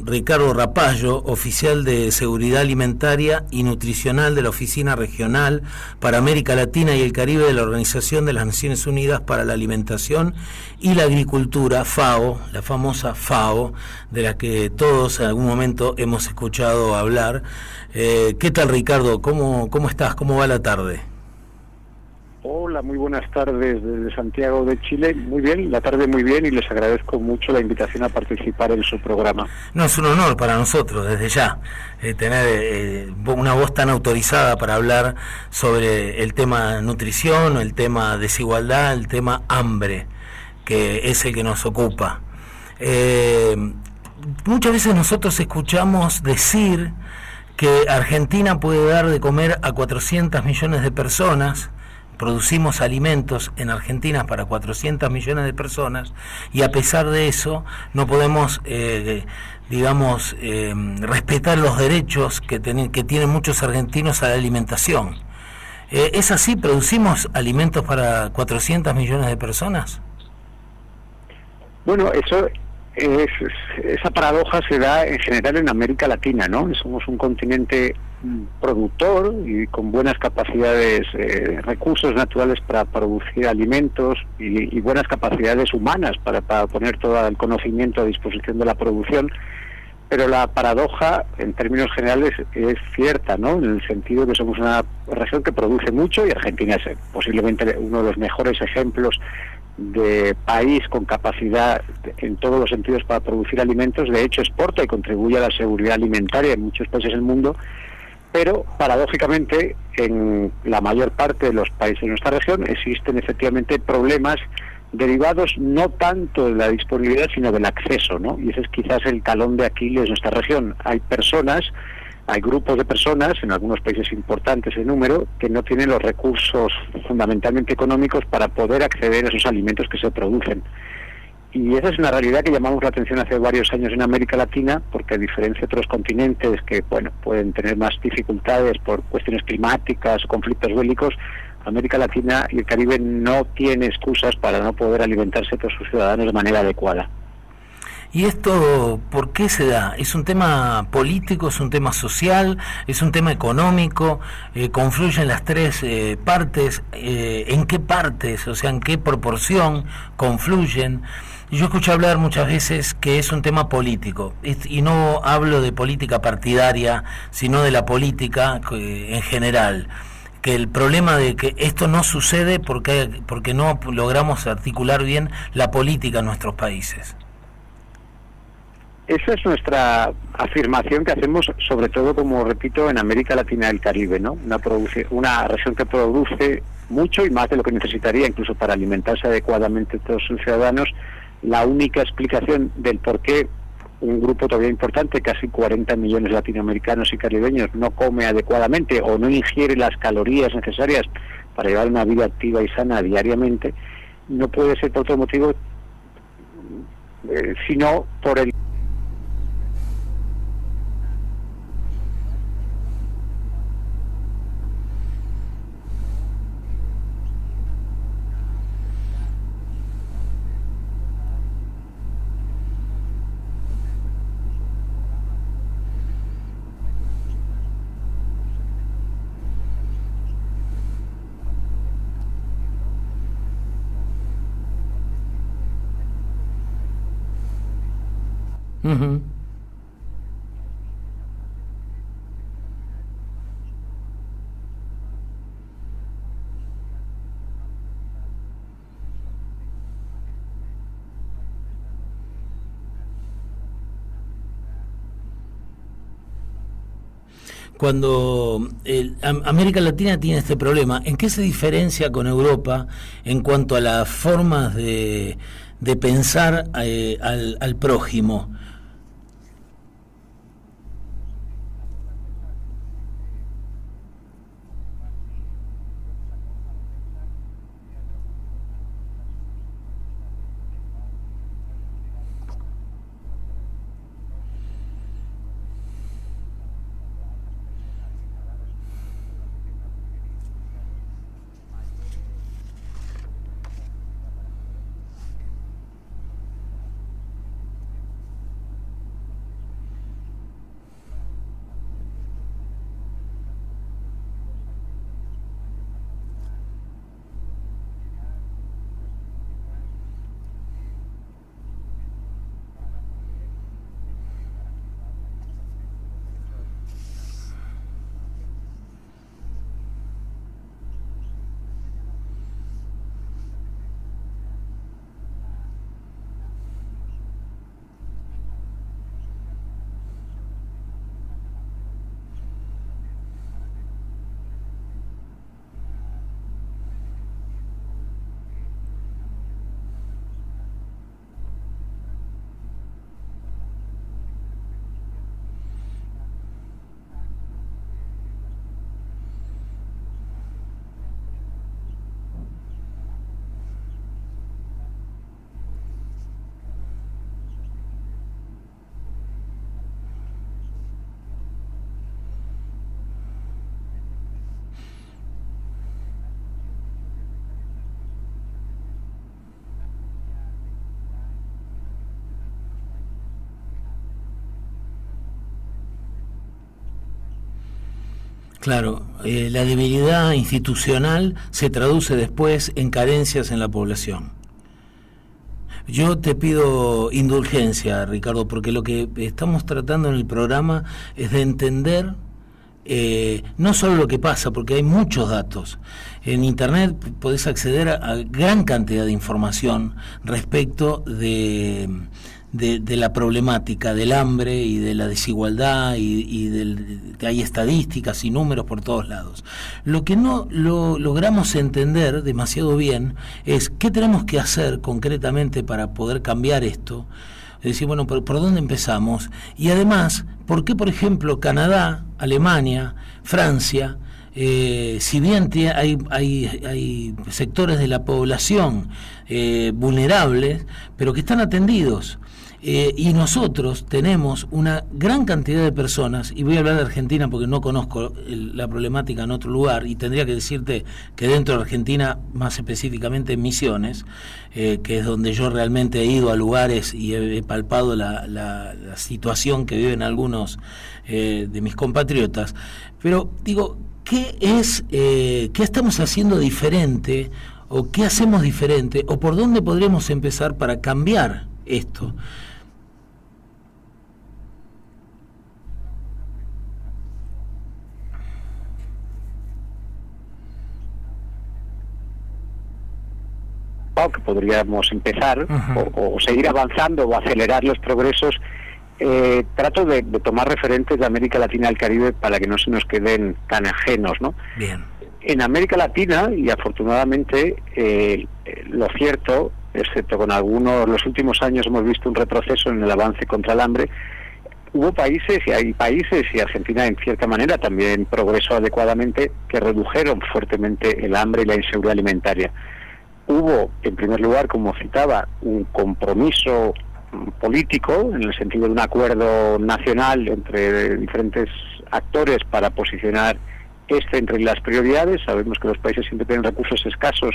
Ricardo Rapallo, oficial de Seguridad Alimentaria y Nutricional de la Oficina Regional para América Latina y el Caribe de la Organización de las Naciones Unidas para la Alimentación y la Agricultura, FAO, la famosa FAO, de la que todos en algún momento hemos escuchado hablar. ¿Qué tal, Ricardo? ¿Cómo estás? ¿Cómo va la tarde? Hola, muy buenas tardes desde Santiago de Chile. Muy bien, la tarde muy bien, y les agradezco mucho la invitación a participar en su programa. No, es un honor para nosotros desde ya tener una voz tan autorizada para hablar sobre el tema nutrición, el tema desigualdad, el tema hambre, que es el que nos ocupa. Muchas veces nosotros escuchamos decir que Argentina puede dar de comer a 400 millones de personas. Producimos alimentos en Argentina para 400 millones de personas, y a pesar de eso no podemos, respetar los derechos que tienen muchos argentinos a la alimentación. ¿Es así? ¿Producimos alimentos para 400 millones de personas? Bueno, esa paradoja se da en general en América Latina, ¿no? Somos un continente productor y con buenas capacidades, recursos naturales para producir alimentos y buenas capacidades humanas para poner todo el conocimiento a disposición de la producción. Pero la paradoja, en términos generales, es cierta, ¿no? En el sentido de que somos una región que produce mucho, y Argentina es posiblemente uno de los mejores ejemplos de país con capacidad en todos los sentidos para producir alimentos. De hecho, exporta y contribuye a la seguridad alimentaria en muchos países del mundo, pero paradójicamente en la mayor parte de los países de nuestra región existen efectivamente problemas derivados no tanto de la disponibilidad sino del acceso, ¿no? Y ese es quizás el talón de Aquiles de nuestra región. Hay grupos de personas, en algunos países importantes en número, que no tienen los recursos fundamentalmente económicos para poder acceder a esos alimentos que se producen. Y esa es una realidad que llamamos la atención hace varios años en América Latina, porque a diferencia de otros continentes que pueden tener más dificultades por cuestiones climáticas o conflictos bélicos, América Latina y el Caribe no tiene excusas para no poder alimentarse a todos sus ciudadanos de manera adecuada. ¿Y esto por qué se da? ¿Es un tema político, es un tema social, es un tema económico? ¿Confluyen las tres partes? ¿En qué partes? O sea, ¿en qué proporción confluyen? Yo escucho hablar muchas veces que es un tema político, y no hablo de política partidaria, sino de la política en general. Que el problema de que esto no sucede porque no logramos articular bien la política en nuestros países. Esa es nuestra afirmación que hacemos, sobre todo, como repito, en América Latina y el Caribe, ¿no? Una región que produce mucho y más de lo que necesitaría, incluso para alimentarse adecuadamente todos sus ciudadanos. La única explicación del por qué un grupo todavía importante, casi 40 millones de latinoamericanos y caribeños, no come adecuadamente o no ingiere las calorías necesarias para llevar una vida activa y sana diariamente, no puede ser por otro motivo sino por el Uh-huh. Cuando América Latina tiene este problema, ¿en qué se diferencia con Europa en cuanto a las formas de pensar al prójimo? Claro, la debilidad institucional se traduce después en carencias en la población. Yo te pido indulgencia, Ricardo, porque lo que estamos tratando en el programa es de entender no solo lo que pasa, porque hay muchos datos. En Internet podés acceder a gran cantidad de información respecto de la problemática del hambre y de la desigualdad que hay estadísticas y números por todos lados. Lo que no logramos entender demasiado bien es qué tenemos que hacer concretamente para poder cambiar esto. Es decir, bueno, ¿por dónde empezamos? Y además, ¿por qué, por ejemplo, Canadá, Alemania, Francia, si bien hay sectores de la población vulnerables, pero que están atendidos? Y nosotros tenemos una gran cantidad de personas, y voy a hablar de Argentina porque no conozco la problemática en otro lugar, y tendría que decirte que dentro de Argentina, más específicamente en Misiones, que es donde yo realmente he ido a lugares y he palpado la situación que viven algunos de mis compatriotas, pero digo, ¿qué estamos haciendo diferente, o qué hacemos diferente, o por dónde podremos empezar para cambiar esto? Que podríamos empezar o seguir avanzando o acelerar los progresos. Trato de tomar referentes de América Latina y el Caribe para que no se nos queden tan ajenos, ¿no? Bien. En América Latina, y afortunadamente, lo cierto, excepto con algunos, los últimos años hemos visto un retroceso en el avance contra el hambre. Hubo países, y hay países, y Argentina en cierta manera también progresó adecuadamente, que redujeron fuertemente el hambre y la inseguridad alimentaria. Hubo, en primer lugar, como citaba, un compromiso político, en el sentido de un acuerdo nacional entre diferentes actores para posicionar entre las prioridades. Sabemos que los países siempre tienen recursos escasos,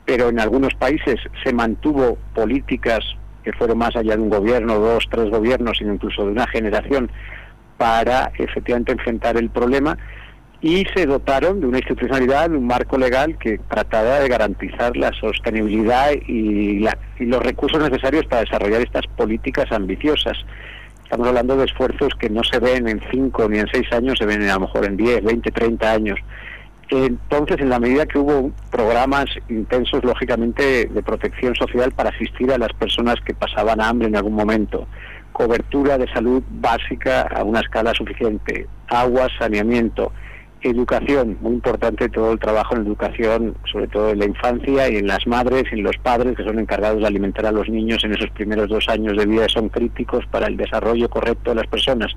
pero en algunos países se mantuvo políticas que fueron más allá de un gobierno, 2, 3 gobiernos, sino incluso de una generación, para efectivamente enfrentar el problema. Y se dotaron de una institucionalidad, de un marco legal que trataba de garantizar la sostenibilidad y los recursos necesarios para desarrollar estas políticas ambiciosas. Estamos hablando de esfuerzos que no se ven en 5 ni en 6 años, se ven a lo mejor en 10, 20, 30 años. Entonces, en la medida que hubo programas intensos, lógicamente, de protección social para asistir a las personas que pasaban hambre en algún momento, cobertura de salud básica a una escala suficiente, agua, saneamiento, educación, muy importante todo el trabajo en educación, sobre todo en la infancia y en las madres y en los padres que son encargados de alimentar a los niños en esos primeros 2 años de vida, son críticos para el desarrollo correcto de las personas.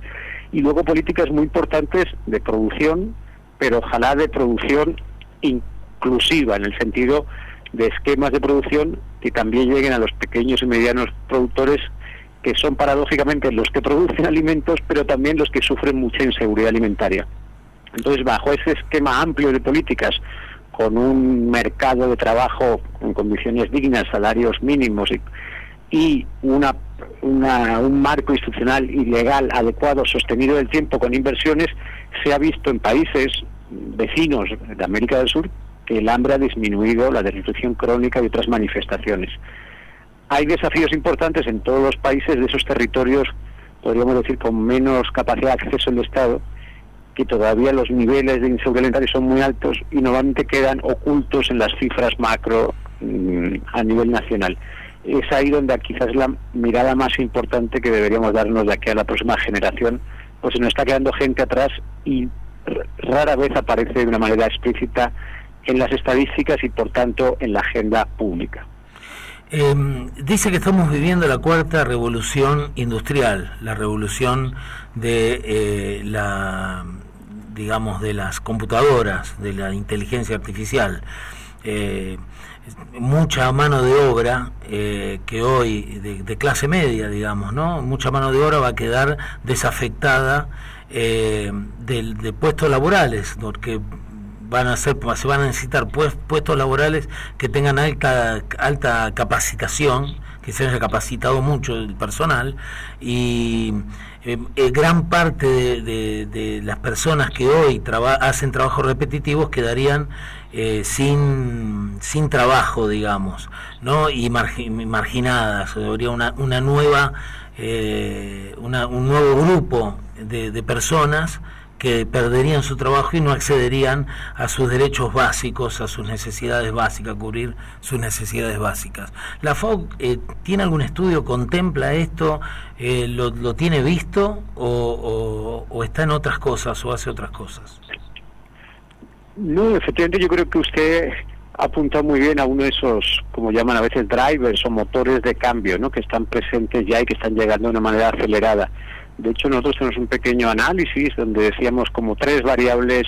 Y luego políticas muy importantes de producción, pero ojalá de producción inclusiva, en el sentido de esquemas de producción que también lleguen a los pequeños y medianos productores, que son paradójicamente los que producen alimentos, pero también los que sufren mucha inseguridad alimentaria. Entonces, bajo ese esquema amplio de políticas, con un mercado de trabajo en condiciones dignas, salarios mínimos y un marco institucional y legal adecuado, sostenido del tiempo, con inversiones, se ha visto en países vecinos de América del Sur que el hambre ha disminuido, la desnutrición crónica y otras manifestaciones. Hay desafíos importantes en todos los países de esos territorios, podríamos decir, con menos capacidad de acceso del Estado, que todavía los niveles de inseguridad alimentaria son muy altos y normalmente quedan ocultos en las cifras macro a nivel nacional. Es ahí donde quizás la mirada más importante que deberíamos darnos de aquí a la próxima generación, pues se nos está quedando gente atrás y rara vez aparece de una manera explícita en las estadísticas y por tanto en la agenda pública. Dice que estamos viviendo la 4ª revolución industrial, la revolución de de las computadoras, de la inteligencia artificial. Mucha mano de obra que hoy de clase media, digamos, ¿no? Mucha mano de obra va a quedar desafectada de puestos laborales, porque se van a necesitar puestos laborales que tengan alta capacitación, que se haya capacitado mucho el personal, y gran parte de las personas que hoy hacen trabajos repetitivos quedarían sin trabajo, digamos, ¿no? Y marginadas. Habría una nueva un nuevo grupo de personas que perderían su trabajo y no accederían a sus derechos básicos, a sus necesidades básicas, cubrir sus necesidades básicas. ¿La FAO tiene algún estudio, contempla esto, lo tiene visto o está en otras cosas o hace otras cosas? No, efectivamente yo creo que usted apunta muy bien a uno de esos, como llaman a veces, drivers o motores de cambio, ¿no?, que están presentes ya y que están llegando de una manera acelerada. De hecho, nosotros tenemos un pequeño análisis donde decíamos como 3 variables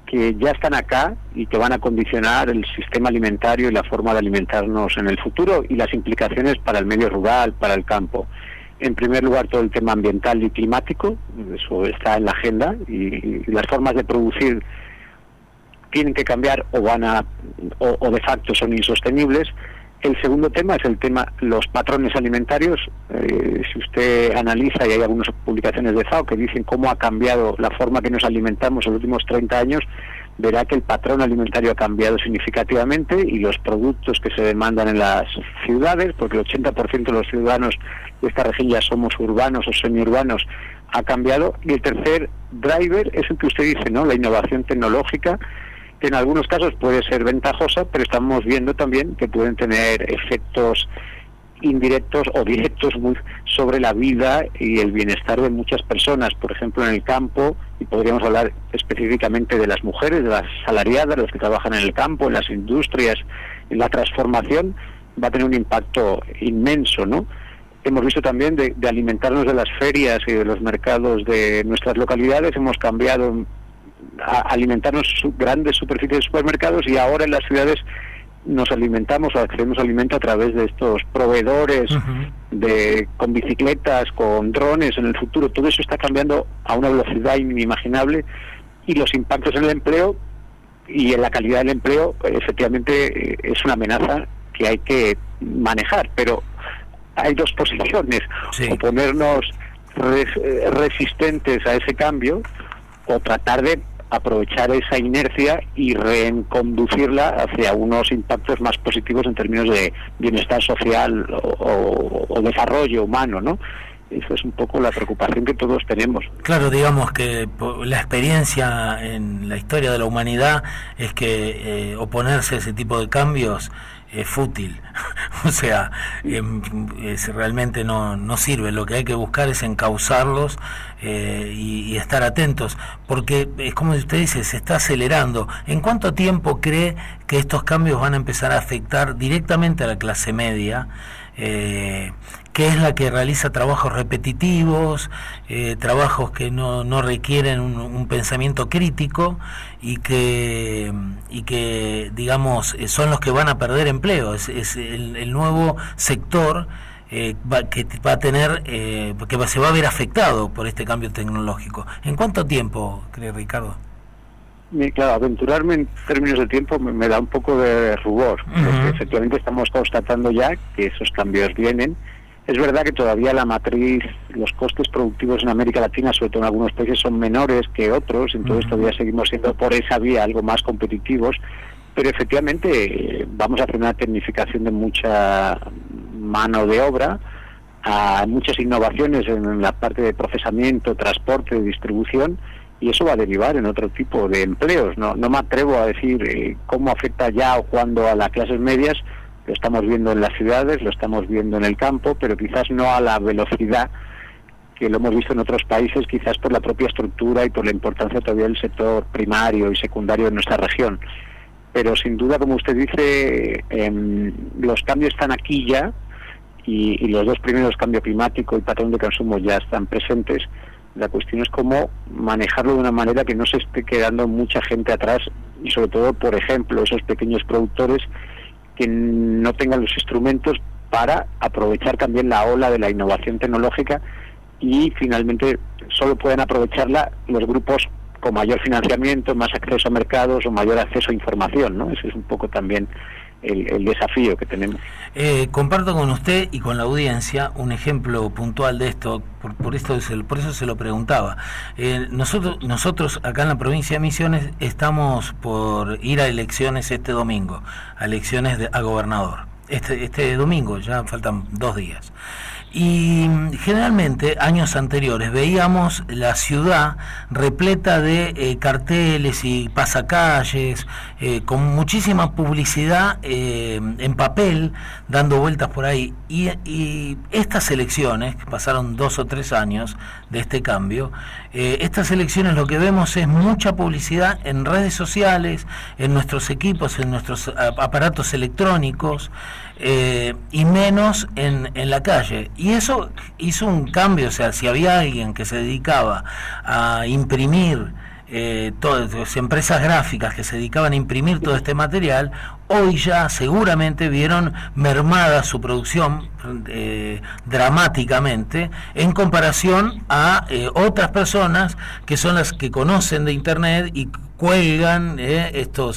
que ya están acá y que van a condicionar el sistema alimentario y la forma de alimentarnos en el futuro y las implicaciones para el medio rural, para el campo. En primer lugar, todo el tema ambiental y climático, eso está en la agenda, y las formas de producir tienen que cambiar o de facto son insostenibles. El segundo tema es el tema los patrones alimentarios. Si usted analiza, y hay algunas publicaciones de FAO que dicen cómo ha cambiado la forma que nos alimentamos en los últimos 30 años, verá que el patrón alimentario ha cambiado significativamente y los productos que se demandan en las ciudades, porque el 80% de los ciudadanos de esta región ya somos urbanos o semiurbanos, ha cambiado. Y el tercer driver es el que usted dice, ¿no?, la innovación tecnológica, que en algunos casos puede ser ventajosa, pero estamos viendo también que pueden tener efectos indirectos o directos sobre la vida y el bienestar de muchas personas. Por ejemplo, en el campo, y podríamos hablar específicamente de las mujeres, de las asalariadas, los que trabajan en el campo, en las industrias, en la transformación, va a tener un impacto inmenso, ¿no? Hemos visto también de alimentarnos de las ferias y de los mercados de nuestras localidades, hemos cambiado a alimentarnos grandes superficies de supermercados, y ahora en las ciudades nos alimentamos o accedemos a alimento a través de estos proveedores con bicicletas, con drones en el futuro. Todo eso está cambiando a una velocidad inimaginable, y los impactos en el empleo y en la calidad del empleo efectivamente es una amenaza que hay que manejar, pero hay 2 posiciones: sí, o ponernos resistentes a ese cambio, o tratar de aprovechar esa inercia y reconducirla hacia unos impactos más positivos en términos de bienestar social o desarrollo humano, ¿no? Eso es un poco la preocupación que todos tenemos. Claro, digamos que la experiencia en la historia de la humanidad es que oponerse a ese tipo de cambios es fútil. O sea, realmente no sirve. Lo que hay que buscar es encauzarlos y estar atentos, porque es como usted dice, se está acelerando. ¿En cuánto tiempo cree que estos cambios van a empezar a afectar directamente a la clase media, que es la que realiza trabajos repetitivos, trabajos que no requieren un pensamiento crítico y que digamos son los que van a perder empleo? Es el nuevo sector que va a tener, que se va a ver afectado por este cambio tecnológico. ¿En cuánto tiempo cree, Ricardo? Claro, aventurarme en términos de tiempo me da un poco de rubor, porque efectivamente estamos constatando ya que esos cambios vienen. Es verdad que todavía la matriz, los costes productivos en América Latina, sobre todo en algunos países, son menores que otros, entonces todavía seguimos siendo por esa vía algo más competitivos, pero efectivamente vamos a hacer una tecnificación de mucha mano de obra, a muchas innovaciones en la parte de procesamiento, transporte, distribución, y eso va a derivar en otro tipo de empleos. No me atrevo a decir cómo afecta ya o cuándo a las clases medias. Lo estamos viendo en las ciudades, lo estamos viendo en el campo, pero quizás no a la velocidad que lo hemos visto en otros países, quizás por la propia estructura y por la importancia todavía del sector primario y secundario en nuestra región. Pero sin duda, como usted dice, los cambios están aquí ya, y los 2 primeros, cambio climático y patrón de consumo, ya están presentes. La cuestión es cómo manejarlo de una manera que no se esté quedando mucha gente atrás, y sobre todo, por ejemplo, esos pequeños productores que no tengan los instrumentos para aprovechar también la ola de la innovación tecnológica, y finalmente solo pueden aprovecharla los grupos con mayor financiamiento, más acceso a mercados o mayor acceso a información, ¿no? Ese es un poco también el desafío que tenemos. Comparto con usted y con la audiencia un ejemplo puntual de esto, por eso se lo preguntaba. Nosotros acá en la provincia de Misiones estamos por ir a elecciones este domingo, a elecciones a gobernador. Este domingo, ya faltan 2 días. Y generalmente, años anteriores, veíamos la ciudad repleta de carteles y pasacalles, con muchísima publicidad en papel, dando vueltas por ahí. Y estas elecciones, que pasaron 2 o 3 años de este cambio, estas elecciones lo que vemos es mucha publicidad en redes sociales, en nuestros equipos, en nuestros aparatos electrónicos, y menos en la calle. Y eso hizo un cambio. O sea, si había alguien que se dedicaba a imprimir, todas empresas gráficas que se dedicaban a imprimir todo este material, hoy ya seguramente vieron mermada su producción dramáticamente en comparación a otras personas que son las que conocen de internet y cuelgan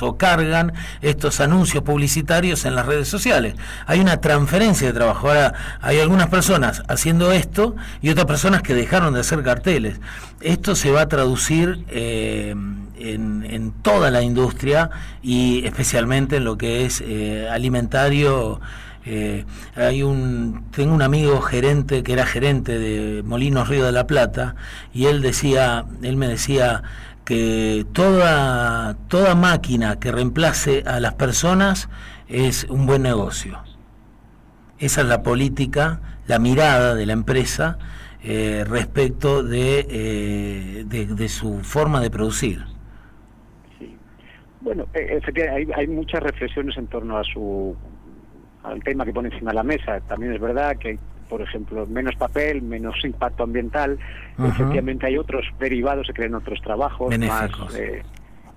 o cargan estos anuncios publicitarios en las redes sociales. Hay una transferencia de trabajo. Ahora hay algunas personas haciendo esto y otras personas que dejaron de hacer carteles. Esto se va a traducir en toda la industria y especialmente en lo que es alimentario. Tengo un amigo gerente que era gerente de Molinos Río de la Plata, y él me decía que toda máquina que reemplace a las personas es un buen negocio. Esa es la política, la mirada de la empresa respecto de su forma de producir. Sí. Bueno, efectivamente hay muchas reflexiones en torno al tema que pone encima de la mesa. También es verdad que hay, por ejemplo, menos papel, menos impacto ambiental. Uh-huh. Efectivamente hay otros derivados, se crean otros trabajos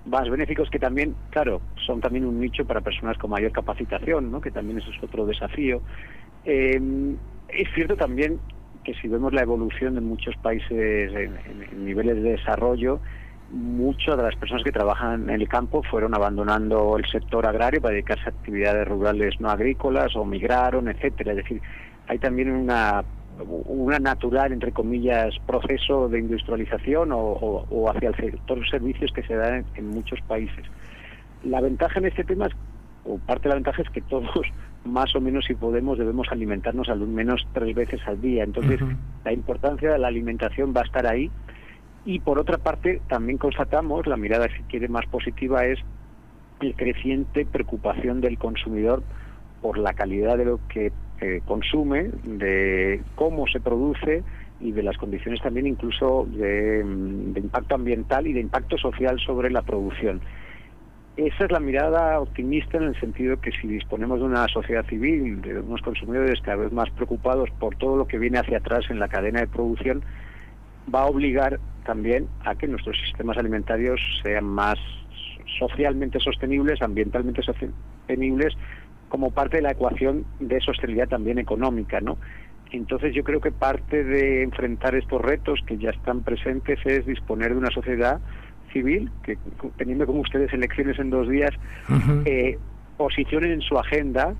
más benéficos, que también, claro, son también un nicho para personas con mayor capacitación, ¿no? Que también eso es otro desafío. Es cierto también que si vemos la evolución de muchos países en niveles de desarrollo, muchas de las personas que trabajan en el campo fueron abandonando el sector agrario para dedicarse a actividades rurales no agrícolas, o migraron, etcétera. Es decir, hay también una natural, entre comillas, proceso de industrialización o hacia el sector servicios que se da en muchos países. La ventaja en este tema, o parte de la ventaja, es que todos, más o menos, si podemos, debemos alimentarnos al menos 3 veces al día. Entonces, uh-huh, la importancia de la alimentación va a estar ahí. Y por otra parte, también constatamos, la mirada, si quiere, más positiva, es la creciente preocupación del consumidor por la calidad de lo que consume, de cómo se produce y de las condiciones también incluso de impacto ambiental y de impacto social sobre la producción. Esa es la mirada optimista, en el sentido que si disponemos de una sociedad civil, de unos consumidores cada vez más preocupados por todo lo que viene hacia atrás en la cadena de producción, va a obligar también a que nuestros sistemas alimentarios sean más socialmente sostenibles, ambientalmente sostenibles, como parte de la ecuación de sostenibilidad también económica, ¿no? Entonces yo creo que parte de enfrentar estos retos que ya están presentes es disponer de una sociedad civil que, teniendo como ustedes elecciones en 2 días, uh-huh, posicionen en su agenda,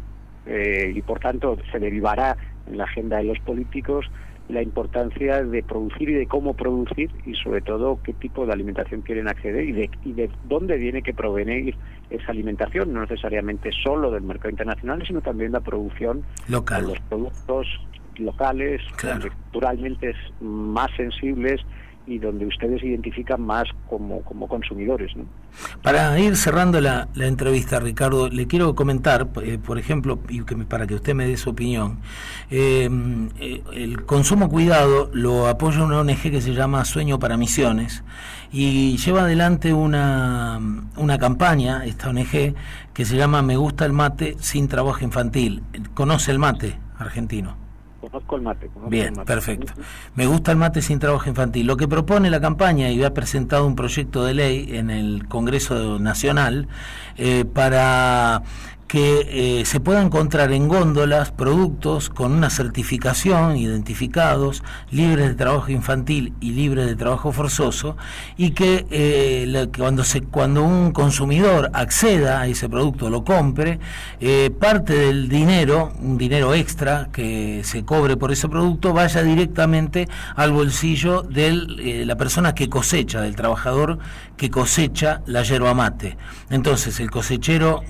y por tanto se derivará en la agenda de los políticos, la importancia de producir y de cómo producir, y sobre todo qué tipo de alimentación quieren acceder y de dónde tiene que provenir esa alimentación, no necesariamente solo del mercado internacional, sino también la producción local, de los productos locales, claro, culturalmente más sensibles y donde ustedes se identifican más como consumidores, ¿no? Para ir cerrando la entrevista, Ricardo, le quiero comentar, por ejemplo, y para que usted me dé su opinión, el consumo cuidado lo apoya una ONG que se llama Sueño para Misiones, y lleva adelante una campaña, esta ONG, que se llama Me gusta el mate sin trabajo infantil. ¿Conoce el mate argentino? Conozco el mate. Bien, perfecto. Me gusta el mate sin trabajo infantil. Lo que propone la campaña, y ha presentado un proyecto de ley en el Congreso Nacional, para que se pueda encontrar en góndolas productos con una certificación, identificados, libres de trabajo infantil y libres de trabajo forzoso, y que cuando un consumidor acceda a ese producto, lo compre, parte del dinero, un dinero extra que se cobre por ese producto, vaya directamente al bolsillo de la persona que cosecha, del trabajador que cosecha la yerba mate. Entonces el cosechero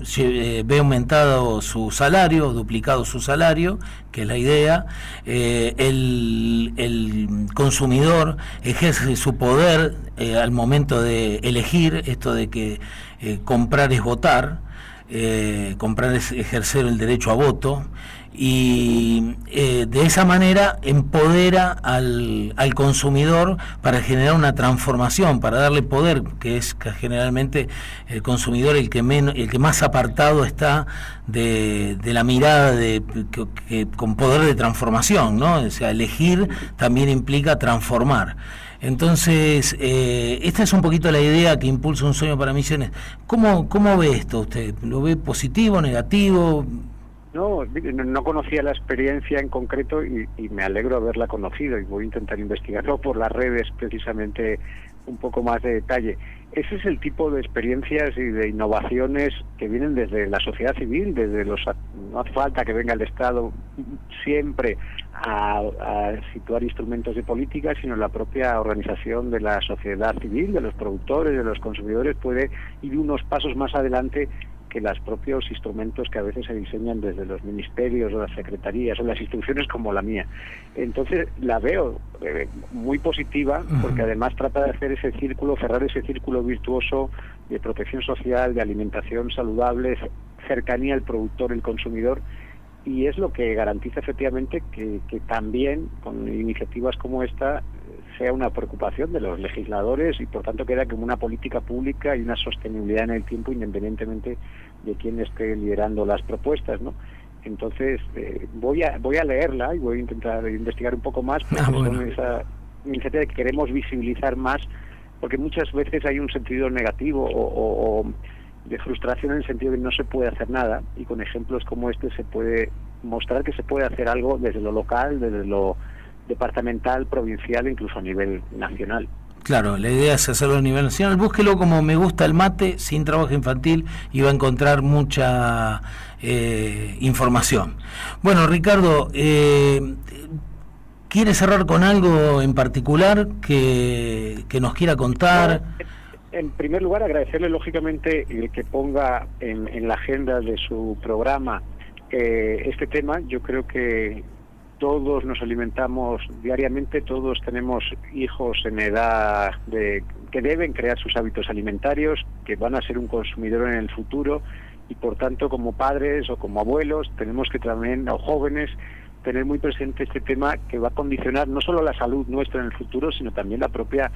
ve aumentado su salario, duplicado su salario, que es la idea. El consumidor ejerce su poder al momento de elegir, esto de que comprar es votar, comprar es ejercer el derecho a voto, y de esa manera empodera al consumidor para generar una transformación, para darle poder, que es que generalmente el consumidor el que más apartado está de la mirada con poder de transformación, ¿no? O sea, elegir también implica transformar. Entonces, esta es un poquito la idea que impulsa Un Sueño para Misiones. ¿Cómo ve esto usted? ¿Lo ve positivo, negativo? No conocía la experiencia en concreto y me alegro haberla conocido, y voy a intentar investigarlo por las redes precisamente un poco más de detalle. Ese es el tipo de experiencias y de innovaciones que vienen desde la sociedad civil, no hace falta que venga el Estado siempre a situar instrumentos de política, sino la propia organización de la sociedad civil, de los productores, de los consumidores, puede ir unos pasos más adelante que los propios instrumentos que a veces se diseñan desde los ministerios o las secretarías o las instituciones como la mía. Entonces la veo muy positiva, porque además trata de hacer ese círculo, cerrar ese círculo virtuoso de protección social, de alimentación saludable, cercanía al productor, el consumidor, y es lo que garantiza efectivamente que también con iniciativas como esta sea una preocupación de los legisladores, y por tanto queda como una política pública y una sostenibilidad en el tiempo, independientemente de quién esté liderando las propuestas, ¿no? Entonces voy a leerla y voy a intentar investigar un poco más, porque son esa iniciativa que queremos visibilizar más, porque muchas veces hay un sentido negativo o de frustración en el sentido de que no se puede hacer nada, y con ejemplos como este se puede mostrar que se puede hacer algo desde lo local, desde lo departamental, provincial e incluso a nivel nacional. Claro, la idea es hacerlo a nivel nacional. Búsquelo como Me Gusta el Mate, sin trabajo infantil, y va a encontrar mucha información. Bueno, Ricardo, ¿quiere cerrar con algo en particular que nos quiera contar? En primer lugar, agradecerle lógicamente el que ponga en la agenda de su programa este tema. Yo creo que todos nos alimentamos diariamente, todos tenemos hijos en edad que deben crear sus hábitos alimentarios, que van a ser un consumidor en el futuro, y por tanto como padres o como abuelos tenemos que también, o jóvenes, tener muy presente este tema, que va a condicionar no solo la salud nuestra en el futuro, sino también la propia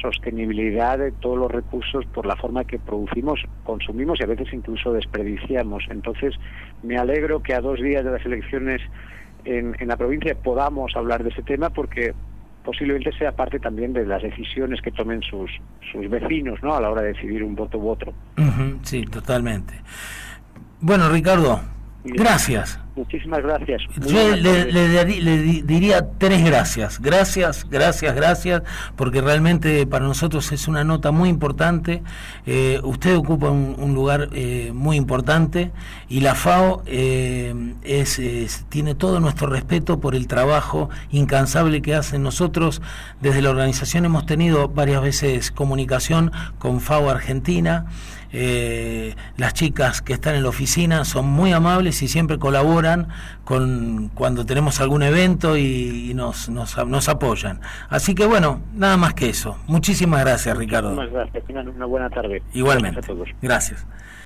sostenibilidad de todos los recursos por la forma que producimos, consumimos y a veces incluso desperdiciamos. Entonces me alegro que a 2 días de las elecciones en la provincia podamos hablar de ese tema, porque posiblemente sea parte también de las decisiones que tomen sus vecinos, ¿no?, a la hora de decidir un voto u otro. Sí, totalmente. Bueno, Ricardo, gracias. Muchísimas gracias. Yo le diría 3 gracias. Gracias, porque realmente para nosotros es una nota muy importante. Usted ocupa un lugar muy importante, y la FAO tiene todo nuestro respeto por el trabajo incansable que hacen. Nosotros desde la organización hemos tenido varias veces comunicación con FAO Argentina. Las chicas que están en la oficina son muy amables y siempre colaboran cuando tenemos algún evento y nos apoyan. Así que bueno, nada más que eso. Muchísimas gracias, Ricardo. Muchísimas gracias. Tengan una buena tarde. Igualmente. Gracias a todos. Gracias.